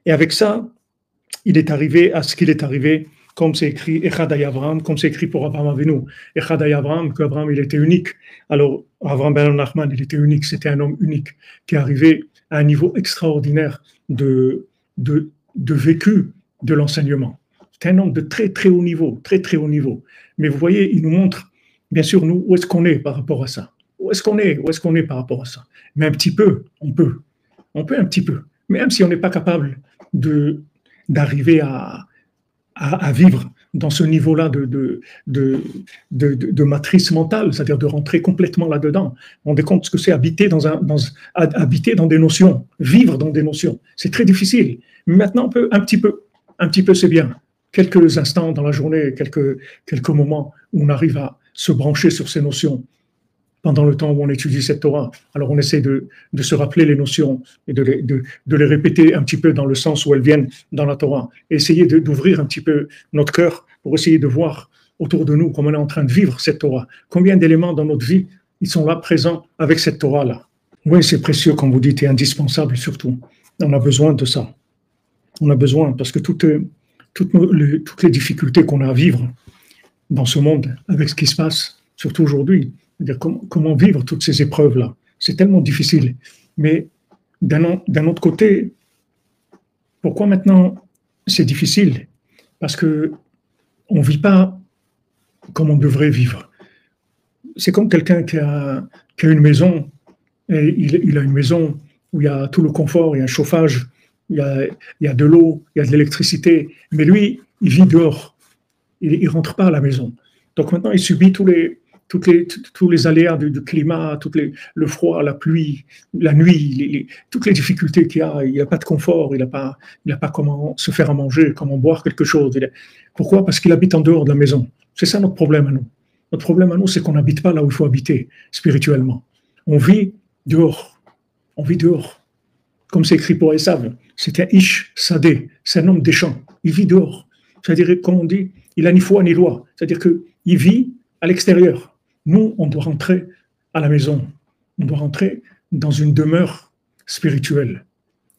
Et avec ça, il est arrivé à ce qu'il est arrivé, comme c'est écrit Echad Avraham, comme c'est écrit pour Abraham Avinu. Echad Avraham, qu'Abraham il était unique. Alors Avraham ben Nachman, il était unique, c'était un homme unique qui est arrivé à un niveau extraordinaire de vécu de l'enseignement. C'est un homme de très très haut niveau, très très haut niveau. Mais vous voyez, il nous montre, bien sûr, nous, où est-ce qu'on est par rapport à ça. Où est-ce qu'on est par rapport à ça. Mais un petit peu, on peut un petit peu. Même si on n'est pas capable d'arriver à vivre dans ce niveau-là de matrice mentale, c'est-à-dire de rentrer complètement là-dedans. On se rend compte ce que c'est habiter habiter dans des notions, vivre dans des notions. C'est très difficile. Mais maintenant, on peut un petit peu, c'est bien. Quelques instants dans la journée, quelques moments où on arrive à se brancher sur ces notions pendant le temps où on étudie cette Torah. Alors on essaie de se rappeler les notions et de les répéter un petit peu dans le sens où elles viennent dans la Torah. Et essayer d'ouvrir un petit peu notre cœur pour essayer de voir autour de nous comment on est en train de vivre cette Torah. Combien d'éléments dans notre vie, ils sont là présents avec cette Torah-là. Oui, c'est précieux, comme vous dites, et indispensable surtout. On a besoin de ça. On a besoin, parce que toutes les difficultés qu'on a à vivre dans ce monde, avec ce qui se passe, surtout aujourd'hui, c'est-à-dire comment vivre toutes ces épreuves-là. C'est tellement difficile. Mais d'un autre côté, pourquoi maintenant c'est difficile? Parce qu'on ne vit pas comme on devrait vivre. C'est comme quelqu'un qui a une maison, et il a une maison où il y a tout le confort, il y a un chauffage, il y a de l'eau, il y a de l'électricité, mais lui, il vit dehors. Il ne rentre pas à la maison. Donc maintenant, il subit tous les aléas du climat, le froid, la pluie, la nuit, toutes les difficultés qu'il y a. Il n'y a pas de confort, il n'a pas comment se faire à manger, comment boire quelque chose. Pourquoi? Parce qu'il habite en dehors de la maison. C'est ça notre problème à nous. Notre problème à nous, c'est qu'on n'habite pas là où il faut habiter spirituellement. On vit dehors. On vit dehors. Comme c'est écrit pour Esav, c'est un Ish Sadeh, c'est un homme des champs. Il vit dehors. C'est-à-dire, comme on dit, il n'a ni foi ni loi. C'est-à-dire qu'il vit à l'extérieur. Nous, on doit rentrer à la maison. On doit rentrer dans une demeure spirituelle.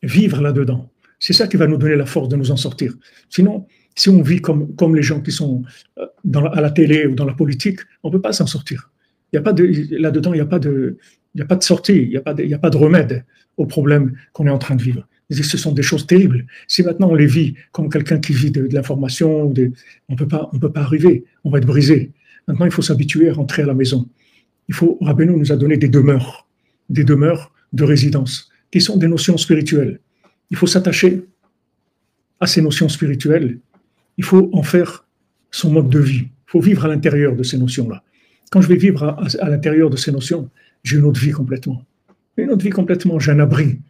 Vivre là-dedans. C'est ça qui va nous donner la force de nous en sortir. Sinon, si on vit comme les gens qui sont à la télé ou dans la politique, on ne peut pas s'en sortir. Là-dedans, il n'y a pas de sortie, il n'y a pas de remède aux problèmes qu'on est en train de vivre. Ce sont des choses terribles. Si maintenant on les vit comme quelqu'un qui vit de l'information, on ne peut pas arriver, on va être brisé. Maintenant, il faut s'habituer à rentrer à la maison. Rabbeinu nous a donné des demeures de résidence, qui sont des notions spirituelles. Il faut s'attacher à ces notions spirituelles. Il faut en faire son mode de vie. Il faut vivre à l'intérieur de ces notions-là. Quand je vais vivre à l'intérieur de ces notions, j'ai une autre vie complètement. J'ai un abri.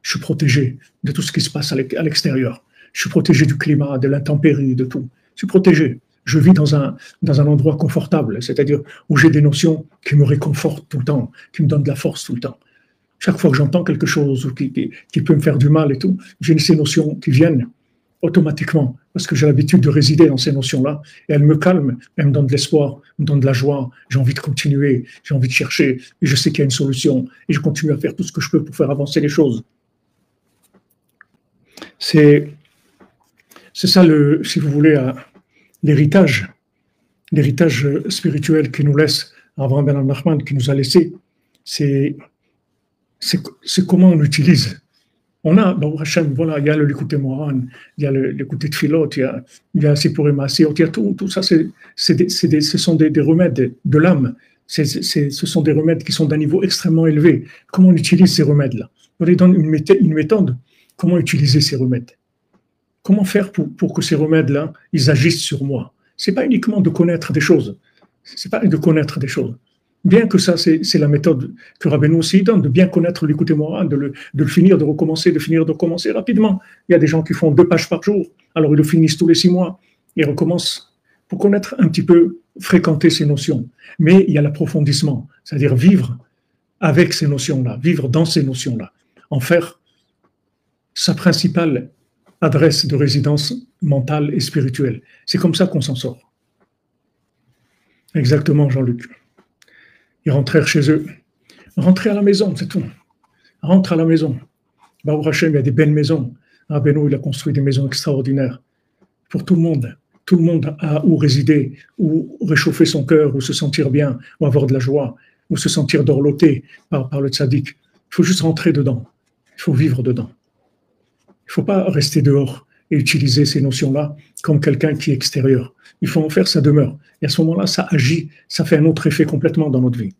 Je suis protégé de tout ce qui se passe à l'extérieur. Je suis protégé du climat, de l'intempérie, de tout. Je suis protégé. Je vis dans un endroit confortable, c'est-à-dire où j'ai des notions qui me réconfortent tout le temps, qui me donnent de la force tout le temps. Chaque fois que j'entends quelque chose qui peut me faire du mal et tout, j'ai ces notions qui viennent automatiquement, parce que j'ai l'habitude de résider dans ces notions-là, et elles me calment, elles me donnent de l'espoir, me donnent de la joie, j'ai envie de continuer, j'ai envie de chercher, et je sais qu'il y a une solution, et je continue à faire tout ce que je peux pour faire avancer les choses. C'est ça, si vous voulez, l'héritage spirituel qui nous laisse, Avraham ben Nachman, qui nous a laissé, c'est comment on l'utilise. On a, Hachem, voilà, il y a le Likutei Moharan, il y a le Likutei Tfilot, il y a Sipurei Maasiyot, il y a tout ça, ce sont des remèdes de l'âme. Ce sont des remèdes qui sont d'un niveau extrêmement élevé. Comment on utilise ces remèdes-là? On les donne une méthode. Comment utiliser ces remèdes? Comment faire pour que ces remèdes-là, ils agissent sur moi? C'est pas uniquement de connaître des choses. C'est pas de connaître des choses. Bien que ça, c'est la méthode que Rabbeinu aussi donne, de bien connaître l'Likutei Moharan, de le finir, de recommencer rapidement. Il y a des gens qui font 2 pages par jour, alors ils le finissent tous les 6 mois, ils recommencent pour connaître un petit peu, fréquenter ces notions. Mais il y a l'approfondissement, c'est-à-dire vivre avec ces notions-là, vivre dans ces notions-là, en faire sa principale adresse de résidence mentale et spirituelle. C'est comme ça qu'on s'en sort. Exactement, Jean-Luc. Ils rentrèrent chez eux. Rentrer à la maison, c'est tout. Rentre à la maison. Baruch Hashem, il y a des belles maisons. Rabbeinu, il a construit des maisons extraordinaires pour tout le monde. Tout le monde a où résider, où réchauffer son cœur, où se sentir bien, ou avoir de la joie, ou se sentir dorloté par le tzaddik. Il faut juste rentrer dedans. Il faut vivre dedans. Il ne faut pas rester dehors et utiliser ces notions-là comme quelqu'un qui est extérieur. Il faut en faire sa demeure. Et à ce moment-là, ça agit, ça fait un autre effet complètement dans notre vie.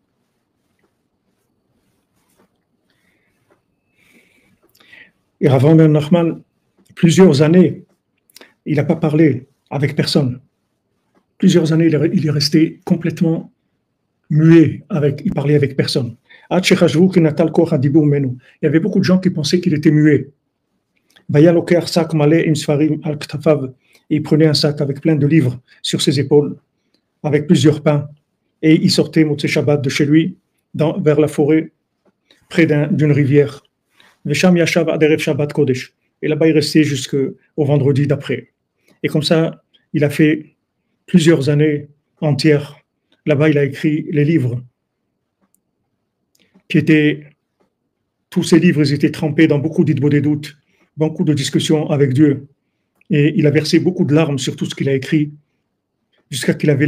Et Rav Ben Nachman, plusieurs années, il n'a pas parlé avec personne. Plusieurs années, il est resté complètement muet, il parlait avec personne. Il y avait beaucoup de gens qui pensaient qu'il était muet. Et il prenait un sac avec plein de livres sur ses épaules, avec plusieurs pains. Et il sortait Motzei Shabbat de chez lui, vers la forêt, près d'une rivière. Et là-bas, il restait jusqu'au vendredi d'après. Et comme ça, il a fait plusieurs années entières. Là-bas, il a écrit les livres tous ces livres, ils étaient trempés dans beaucoup d'idbodé doutes, beaucoup de discussions avec Dieu. Et il a versé beaucoup de larmes sur tout ce qu'il a écrit, jusqu'à qu'il avait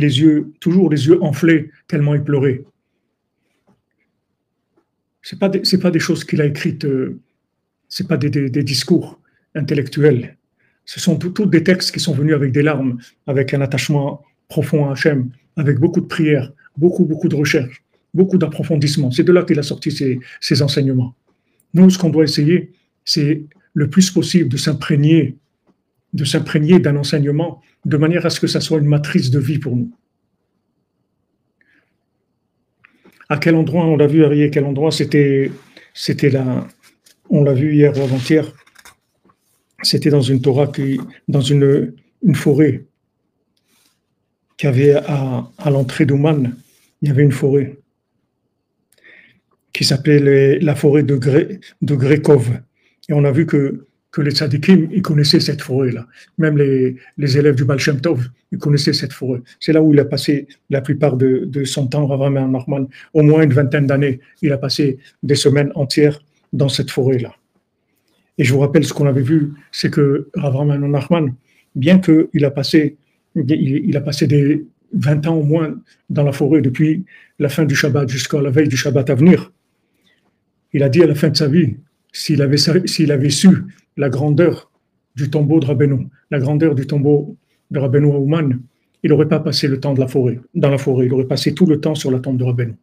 toujours les yeux enflés, tellement il pleurait. C'est pas des choses qu'il a écrites, c'est pas des discours intellectuels. Ce sont tous des textes qui sont venus avec des larmes, avec un attachement profond à Hachem, avec beaucoup de prières, beaucoup de recherches, beaucoup d'approfondissement. C'est de là qu'il a sorti ses enseignements. Nous, ce qu'on doit essayer, c'est le plus possible de s'imprégner d'un enseignement de manière à ce que ça soit une matrice de vie pour nous. À quel endroit, on l'a vu, Arié, quel endroit c'était là, on l'a vu hier ou avant-hier, c'était dans une Torah, dans une forêt, qui avait à l'entrée d'Ouman, il y avait une forêt qui s'appelait la forêt de Grekov. Et on a vu que les tzadikim, ils connaissaient cette forêt-là. Même les élèves du Baal Shem Tov, ils connaissaient cette forêt. C'est là où il a passé la plupart de son temps, Rav Ben Nachman, au moins une vingtaine d'années. Il a passé des semaines entières dans cette forêt-là. Et je vous rappelle ce qu'on avait vu, c'est que Rav Ben Nachman, bien qu'il a passé des 20 ans au moins dans la forêt depuis la fin du Shabbat jusqu'à la veille du Shabbat à venir, il a dit à la fin de sa vie, s'il avait su la grandeur du tombeau de Rabbeinu, la grandeur du tombeau de Rabbeinu à Ouman, il n'aurait pas passé le temps dans la forêt, il aurait passé tout le temps sur la tombe de Rabbeinu.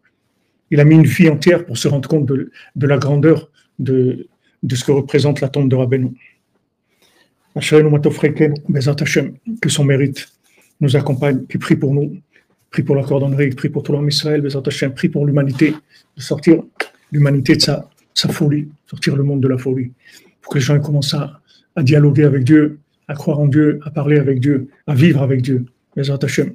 Il a mis une vie entière pour se rendre compte de la grandeur de ce que représente la tombe de Rabbeinu. Que son mérite nous accompagne, qui prie pour nous, prie pour la cordonnerie, prie pour tout l'homme Israël, prie pour l'humanité, de sortir l'humanité de sa folie, sortir le monde de la folie, pour que les gens commencent à dialoguer avec Dieu, à croire en Dieu, à parler avec Dieu, à vivre avec Dieu. Bezrat Hashem.